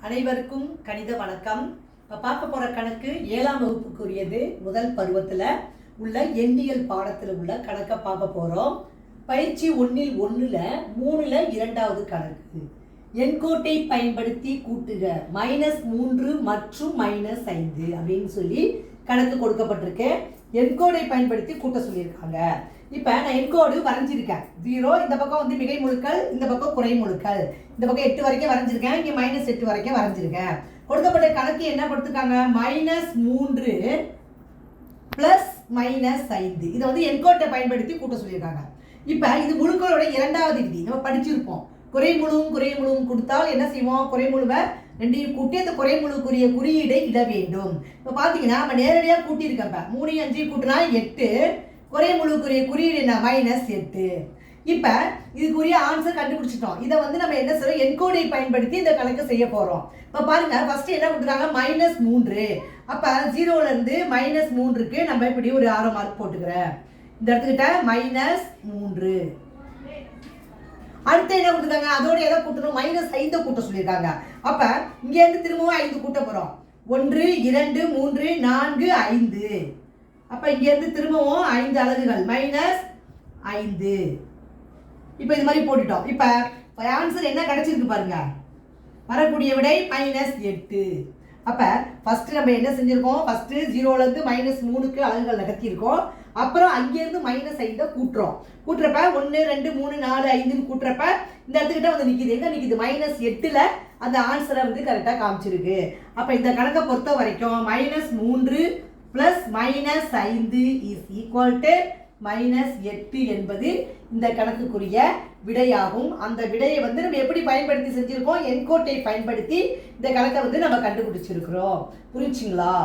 அனைவருக்கும் கணித வணக்கம். இப்போ பார்க்க போகிற கணக்கு 7ஆம் வகுப்புக்குரியது. முதல் பருவத்தில் உள்ள எண்ணியல் பாடத்தில் உள்ள கணக்கை பார்க்க போகிறோம். பயிற்சி 1ல் 3ல் 2வது கணக்கு. எண்கோட்டை பயன்படுத்தி கூட்டுக -3 மற்றும் -5 அப்படின்னு சொல்லி கணக்கு கொடுக்கப்பட்டிருக்கு. எண்கோடை பயன்படுத்தி கூட்ட சொல்லியிருக்காங்க. இப்போ நான் எண்கோடு வரைஞ்சிருக்கேன். 0 இந்த பக்கம் வந்து மிகை முழுக்கள், இந்த பக்கம் குறை முழுக்கள். இந்த பக்கம் 8 வரைக்கும் வரைஞ்சிருக்கேன், இங்கே -8 வரைக்கும் வரைஞ்சிருக்கேன். கொடுக்கப்பட்ட கணக்கு என்ன கொடுத்துருக்காங்க? -3 + -5. இதை வந்து எண்கோட்டை பயன்படுத்தி கூட்ட சொல்லியிருக்காங்க. இப்போ இது முழுக்களோட 2வது விதி நம்ம படிச்சிருப்போம். குறை முழுவும் கொடுத்தால் என்ன செய்வோம்? குறை முழுவை ரெண்டையும் கூட்டி அந்த குறை முழுக்குரிய குறியீடை இட வேண்டும். இப்போ பார்த்தீங்கன்னா நம்ம நேரடியாக கூட்டியிருக்கப்ப 3 5 கூட்டினா 8, குறை முழுக்குரிய குறியீடு என்ன? -8. இப்போ இதுக்குரிய ஆன்சர் கண்டுபிடிச்சிட்டோம். இதை வந்து நம்ம என்ன செய்யறோம்? என்கோடை பயன்படுத்தி இந்த கணக்கு செய்ய போகிறோம். இப்போ பாருங்க, ஃபர்ஸ்ட் என்ன கொடுத்துருக்காங்க? -3. அப்போ 0லேருந்து -3க்கு நம்ம இப்படி ஒரு 6 மார்க் போட்டுக்கிறேன். இந்த இடத்துக்கிட்ட -3. அடுத்து என்ன கொடுத்துருக்காங்க? அதோட எதை கூட்டணும்? -5 கூட்ட சொல்லியிருக்காங்க. அப்போ இங்கேருந்து திரும்பவும் 5 கூட்ட போகிறோம். 1 2 3 4 5. அப்போ இங்கேருந்து திரும்பவும் 5 அலகுகள் -5. இப்போ இது மாதிரி போட்டுட்டோம். இப்போ ஆன்சர் என்ன கிடைச்சிருக்கு பாருங்க. வரக்கூடிய விடை -8. அப்போ ஃபஸ்ட்டு நம்ம என்ன செஞ்சுருக்கோம்? ஃபஸ்ட்டு 0லேருந்து -3க்கு அலகுகள் நகர்த்தியிருக்கோம். அப்புறம் அங்கேருந்து -5 கூட்டுறோம். கூட்டுறப்ப 1 2 3 4 5ன்னு கூட்டுறப்ப இந்த இடத்துக்கிட்ட வந்து நிற்கிது. எங்கே நிற்கிது? -8ல் அந்த ஆன்சரை வந்து கரெக்டாக காமிச்சிருக்கு. அப்போ இந்த கணக்கை பொறுத்த வரைக்கும் -3 + -5 = -8 என்பது இந்த கணக்குக்குரிய விடையாகும். அந்த விடையை வந்து நம்ம எப்படி பயன்படுத்தி செஞ்சிருக்கோம்? எண்கோட்டை பயன்படுத்தி இந்த கணக்கை வந்து நம்ம கண்டுபிடிச்சிருக்கிறோம். புரிஞ்சுங்களா?